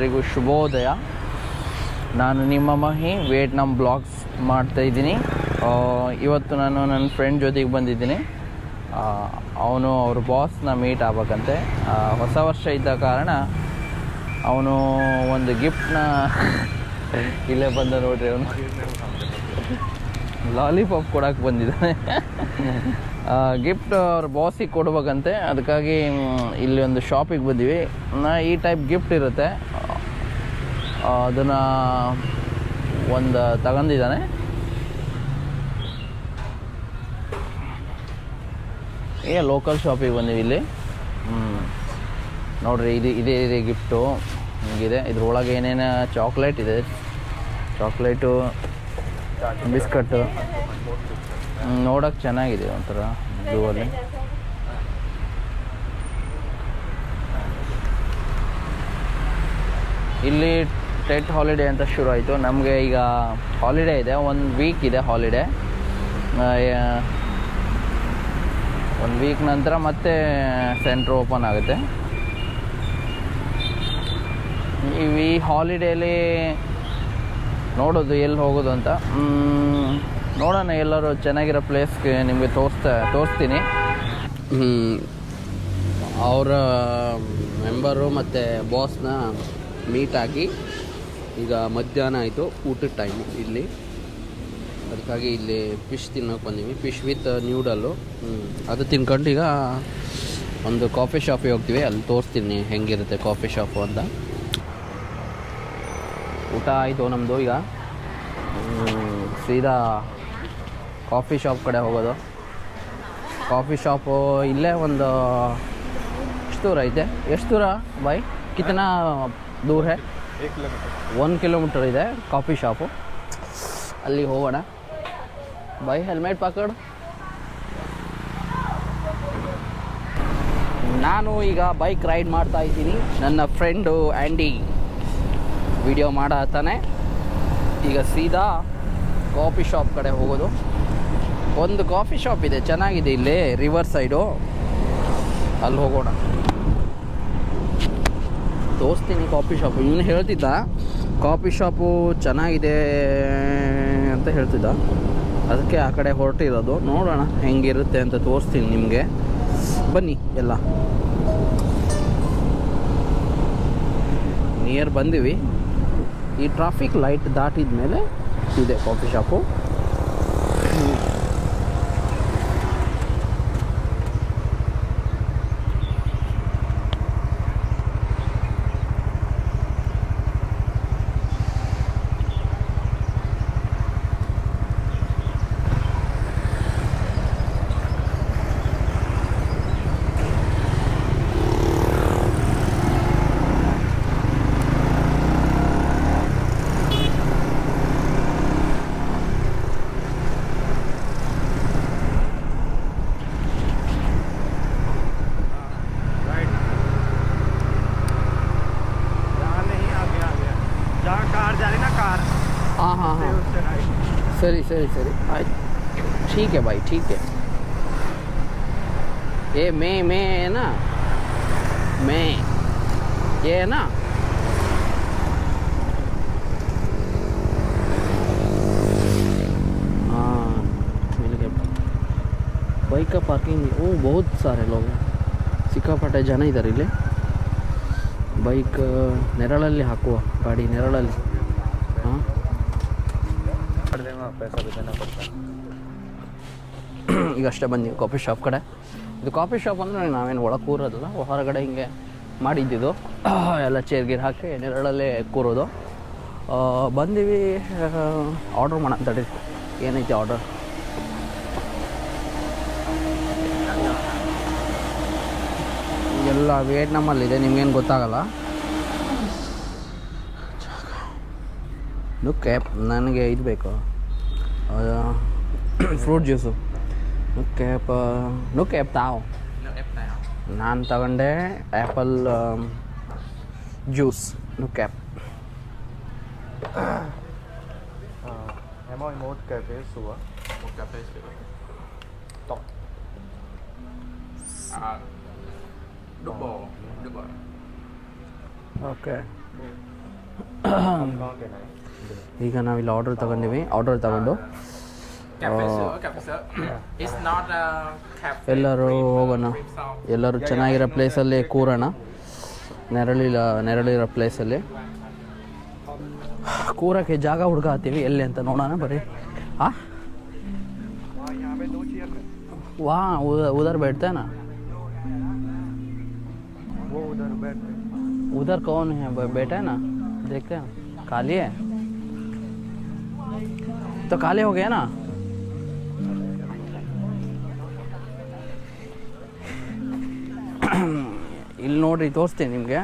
ಎಲ್ರಿಗೂ ಶುಭೋದಯ. ನಾನು ನಿಮ್ಮ ಮಹಿ ವಿಯೆಟ್ನಾಂ ಬ್ಲಾಗ್ಸ್ ಮಾಡ್ತಾಯಿದ್ದೀನಿ. ಇವತ್ತು ನಾನು ನನ್ನ ಫ್ರೆಂಡ್ ಜೊತೆಗೆ ಬಂದಿದ್ದೀನಿ. ಅವನು ಅವ್ರ ಬಾಸ್ನ ಮೀಟ್ ಆಗ್ಬೇಕಂತೆ. ಹೊಸ ವರ್ಷ ಇದ್ದ ಕಾರಣ ಅವನು ಒಂದು ಗಿಫ್ಟ್ನ ಇಲ್ಲೇ ಬಂದ ನೋಡ್ರಿ, ಅವನು ಲಾಲಿಪಾಪ್ ಕೊಡೋಕೆ ಬಂದಿದ್ದಾನೆ. ಗಿಫ್ಟ್ ಅವ್ರ ಬಾಸಿಗೆ ಕೊಡ್ಬೇಕಂತೆ. ಅದಕ್ಕಾಗಿ ಇಲ್ಲಿ ಒಂದು ಶಾಪಿಗೆ ಬಂದೀವಿ. ಈ ಟೈಪ್ ಗಿಫ್ಟ್ ಇರುತ್ತೆ, ಅದನ್ನು ಒಂದು ತಗೊಂಡಿದ್ದಾನೆ. ಲೋಕಲ್ ಶಾಪಿಗೆ ಬಂದೀವಿ ಇಲ್ಲಿ. ನೋಡ್ರಿ, ಇದೇ ಗಿಫ್ಟು ಹಿಂಗಿದೆ. ಇದ್ರೊಳಗೆ ಏನೇನು ಚಾಕ್ಲೇಟ್ ಇದೆ, ಚಾಕ್ಲೇಟು, ಬಿಸ್ಕಟ್ಟು. ನೋಡೋಕೆ ಚೆನ್ನಾಗಿದೆ, ಒಂಥರ ಬ್ಲೂವಲ್ಲಿ. ಇಲ್ಲಿ ಟೆಟ್ ಹಾಲಿಡೇ ಅಂತ ಶುರು ಆಯಿತು. ನಮಗೆ ಈಗ ಹಾಲಿಡೇ ಇದೆ, 1 ವೀಕ್ ಇದೆ ಹಾಲಿಡೇ. 1 ವೀಕ್ ನಂತರ ಮತ್ತೆ ಸೆಂಟ್ರ್ ಓಪನ್ ಆಗುತ್ತೆ. ಈ ಹಾಲಿಡೇಲಿ ನೋಡೋದು ಎಲ್ಲಿ ಹೋಗೋದು ಅಂತ ನೋಡೋಣ. ಎಲ್ಲರೂ ಚೆನ್ನಾಗಿರೋ ಪ್ಲೇಸ್ಗೆ ನಿಮಗೆ ತೋರಿಸ್ತೀನಿ. ಅವರ ಮೆಂಬರು ಮತ್ತು ಬಾಸ್ನ ಮೀಟಾಗಿ ಈಗ ಮಧ್ಯಾಹ್ನ ಆಯಿತು, ಊಟದ ಟೈಮು ಇಲ್ಲಿ. ಅದಕ್ಕಾಗಿ ಇಲ್ಲಿ ಫಿಶ್ ತಿನ್ನೋಕೆ ಬಂದೀವಿ. Fish with noodle. ಅದು ತಿನ್ಕೊಂಡು ಈಗ ಒಂದು ಕಾಫಿ ಶಾಪಿಗೆ ಹೋಗ್ತೀವಿ. ಅಲ್ಲಿ ತೋರಿಸ್ತೀನಿ ಹೆಂಗಿರುತ್ತೆ ಕಾಫಿ ಶಾಪು ಅಂತ. ಊಟ ಆಯಿತು ನಮ್ಮದು. ಈಗ ಸೀದಾ ಕಾಫಿ ಶಾಪ್ ಕಡೆ ಹೋಗೋದು. ಕಾಫಿ ಶಾಪು ಇಲ್ಲೇ ಒಂದು ಎಷ್ಟು ದೂರ ಐತೆ? ಎಷ್ಟು ದೂರ ಬಾಯ್? ಕಿತನಾ ದೂರ ಹೇ? 1 ಕಿಲೋಮೀಟರ್ ಇದೆ ಕಾಫಿ ಶಾಪು. ಅಲ್ಲಿಗೆ ಹೋಗೋಣ. ಬಾಯ್ ಹೆಲ್ಮೆಟ್ ಪಾಕಡ್. ನಾನು ಈಗ ಬೈಕ್ ರೈಡ್ ಮಾಡ್ತಾ ಇದ್ದೀನಿ. ನನ್ನ ಫ್ರೆಂಡು ಆ್ಯಂಡಿ ವಿಡಿಯೋ ಮಾಡತ್ತಾನೆ. ಈಗ ಸೀದಾ ಕಾಫಿ ಶಾಪ್ ಕಡೆ ಹೋಗೋದು. ಒಂದು ಕಾಫಿ ಶಾಪ್ ಇದೆ, ಚೆನ್ನಾಗಿದೆ ಇಲ್ಲಿ ರಿವರ್ ಸೈಡು. ಅಲ್ಲಿ ಹೋಗೋಣ, ತೋರಿಸ್ತೀನಿ ಕಾಫಿ ಶಾಪು. ಇವನು ಹೇಳ್ತಿದ್ದ ಕಾಫಿ ಶಾಪು ಚೆನ್ನಾಗಿದೆ ಅಂತ ಹೇಳ್ತಿದ್ದ. ಅದಕ್ಕೆ ಆ ಕಡೆ ಹೊರಟಿರೋದು. ನೋಡೋಣ ಹೆಂಗಿರುತ್ತೆ ಅಂತ ತೋರಿಸ್ತೀನಿ ನಿಮಗೆ. ಬನ್ನಿ ಎಲ್ಲ. ನಿಯರ್ ಬಂದೀವಿ. ಈ ಟ್ರಾಫಿಕ್ ಲೈಟ್ ದಾಟಿದ ಮೇಲೆ ಇದೆ ಕಾಫಿ ಶಾಪು. हाँ सरी आइए, ठीक है भाई, ठीक है. ये मैं है ना, मैं ये है ना. हाँ मिल गया. बाइक का पार्किंग. ओ बहुत सारे लोग हैं, ಸಿಕ್ಕಾಪಟ್ಟೆ ಜನ ಇದ್ದಾರೆ ಇಲ್ಲಿ. ಬೈಕ್ ನೆರಳಲ್ಲಿ ಹಾಕುವ, ಗಾಡಿ ನೆರಳಲ್ಲಿ. ಹಾಂ, ಈಗ ಅಷ್ಟೇ ಬಂದೀವಿ ಕಾಫಿ ಶಾಪ್ ಕಡೆ. ಇದು ಕಾಫಿ ಶಾಪ್ ಅಂದರೆ ನಾವೇನು ಒಳಗೆ ಕೂರೋದಲ್ಲ, ಹೊರಗಡೆ ಹಿಂಗೆ ಮಾಡಿದ್ದಿದ್ದು. ಎಲ್ಲ ಚೇರ್ ಗೀರ್ ಹಾಕಿ ನೆರಳಲ್ಲೇ ಕೂರೋದು. ಬಂದೀವಿ. ಆರ್ಡ್ರ್ ಮಾಡೋಣ ತಡಿ. ಏನೈತಿ ಆರ್ಡರ್? ಎಲ್ಲ ವಿಯೆಟ್ನಾಮಲ್ಲಿದೆ, ನಿಮ್ಗೇನು ಗೊತ್ತಾಗಲ್ಲ. ನುಕ್ಕೆಪ್, ನನಗೆ ಇದು ಬೇಕು, ಫ್ರೂಟ್ ಜ್ಯೂಸು. ನುಕ್ಕೆಪ್ ತಾವು ನಾನು ತಗೊಂಡೆ ಆ್ಯಪಲ್ ಜ್ಯೂಸ್. ನುಕ್ಕೆಪ್. Em ơi, một cà phê sủa. Một cà phê sữa. Top. Double. Okay. ಈಗ ನಾವಿಲ್ಲಿ ಆರ್ಡರ್ ತಗೊಂಡಿವಿ. ಆರ್ಡರ್ ತಗೊಂಡು It's not a cafe. ಎಲ್ಲರೂ ಹೋಗೋಣ, ಎಲ್ಲರೂ ಚೆನ್ನಾಗಿರೋ ಪ್ಲೇಸಲ್ಲಿ ಕೂರೋಣ, ನೆರಳಿರೋ ಪ್ಲೇಸಲ್ಲಿ ಕೂರಕ್ಕೆ ಜಾಗ ಹುಡ್ಕಾತೀವಿ ಎಲ್ಲಿ ಅಂತ ನೋಡೋಣ. ಬರೀ वहाँ उधर बैठते हैं ना, वो उधर बैठते। उधर कौन है बैठा है ना, देखते हैं खाली है तो खाली हो गया ना. ಇಲ್ಲಿ ನೋಡ್ರಿ ತೋರಿಸ್ತೀನಿ ನಿಮಗೆ.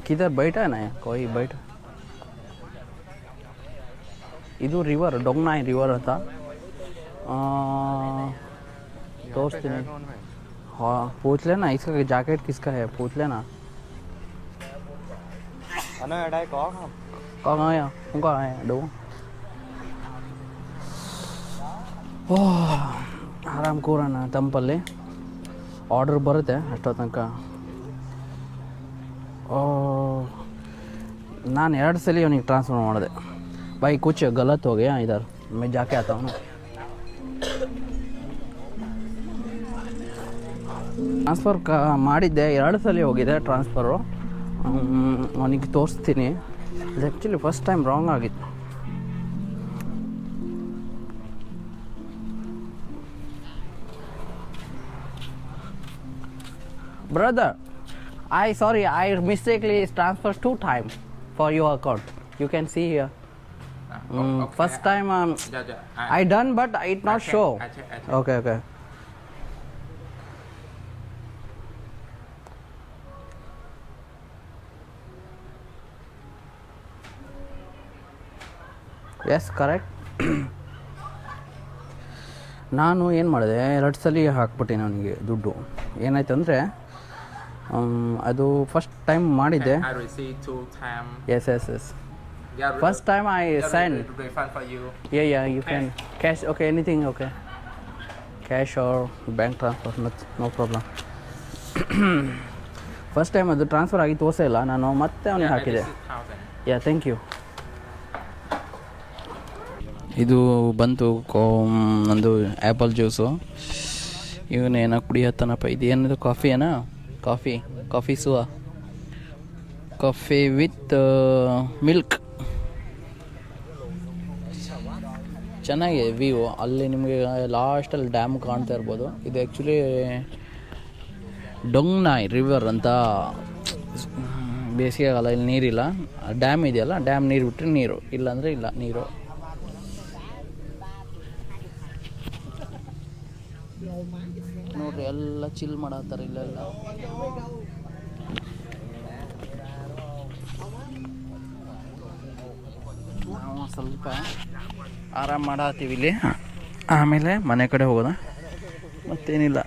ಕಿಧರ್ ಬೈಠ ನಾ ಕೋಯಿ ಬೈಠ. ಇದು ರಿವರ್ ಡೊಂಗ್ನಾಯ್ ರಿವರ್ ಅಂತ तोड़ते हाँ पूछ लेना इसका जैकेट किसका है, पूछ लेना. कौन आया उनका आया दो. ಓಹ್ ಆರಾಮ್ ಕೂರೋಣ ತಂಪಲ್ಲಿ. ಆರ್ಡ್ರ್ ಬರುತ್ತೆ ಅಷ್ಟೋ ತನಕ. ನಾನು 2 ಸಲ ಅವನಿಗೆ ಟ್ರಾನ್ಸ್ಫರ್ ಮಾಡಿದೆ. भाई कुछ गलत हो गया इधर, मैं जाके आता हूँ. ಟ್ರಾನ್ಸ್ಫರ್ ಮಾಡಿದ್ದೆ, 2 ಸಲ ಹೋಗಿದೆ ಟ್ರಾನ್ಸ್ಫರು. ಅವನಿಗೆ ತೋರಿಸ್ತೀನಿ. ಇದು ಆ್ಯಕ್ಚುಲಿ ಫಸ್ಟ್ ಟೈಮ್ ರಾಂಗ್ ಆಗಿತ್ತು. Brother I mistakenly transferred 2 times for your account. You can see here. Okay. First time Yeah. I done but it not show. I check. Okay. Yes correct. ನಾನು ಏನು ಮಾಡಿದೆ, 2 ಸಲ ಹಾಕ್ಬಿಟ್ಟೆ ನನಗೆ ದುಡ್ಡು. ಏನಾಯ್ತು ಅಂದರೆ ಅದು ಫಸ್ಟ್ ಟೈಮ್ ಮಾಡಿದ್ದೆ. I received 2 times. Yes. Yeah, First time I send. refund for you. Yeah, you can cash. Okay, anything okay. Cash or bank transfer, no problem. First time ಅದು ಟ್ರಾನ್ಸ್ಫರ್ ಆಗಿ ತೋರಿಸಿಲ್ಲ, ನಾನು ಮತ್ತೆ ಅವನಿಗೆ ಹಾಕಿದೆ. Yeah thank you. ಇದು ಬಂತು ಒಂದು ಆ್ಯಪಲ್ ಜ್ಯೂಸು. ಇವನೇನೋ ಕುಡಿಯತ್ತಾನಪ್ಪ. ಇದು ಏನದು ಕಾಫಿ ಏನಾ? ಕಾಫಿ ಸುವಾ ಕಾಫಿ ವಿತ್ ಮಿಲ್ಕ್. ಚೆನ್ನಾಗಿದೆ ವ್ಯೂ. ಅಲ್ಲಿ ನಿಮಗೆ ಲಾಸ್ಟಲ್ಲಿ ಡ್ಯಾಮ್ ಕಾಣ್ತಾ ಇರ್ಬೋದು. ಇದು ಆ್ಯಕ್ಚುಲಿ ಡೊಂಗ್ನಾಯ್ ರಿವರ್ ಅಂತ. ಬೇಸಿಗೆಗಾಲ ಇಲ್ಲಿ ನೀರಿಲ್ಲ, ಡ್ಯಾಮ್ ಇದೆಯಲ್ಲ, ಡ್ಯಾಮ್ ನೀರು ಬಿಟ್ಟರೆ ನೀರು, ಇಲ್ಲಾಂದರೆ ಇಲ್ಲ ನೀರು. ನೋಡ್ರಿ ಎಲ್ಲ ಚಿಲ್ ಮಾಡತ್ತಾರೆ ಇಲ್ಲೆಲ್ಲ. ನಾವು ಸ್ವಲ್ಪ ಆರಾಮ್ ಮಾಡತ್ತೀವಿ ಇಲ್ಲಿ. ಆಮೇಲೆ ಮನೆ ಕಡೆ ಹೋಗೋಣ, ಮತ್ತೇನಿಲ್ಲ.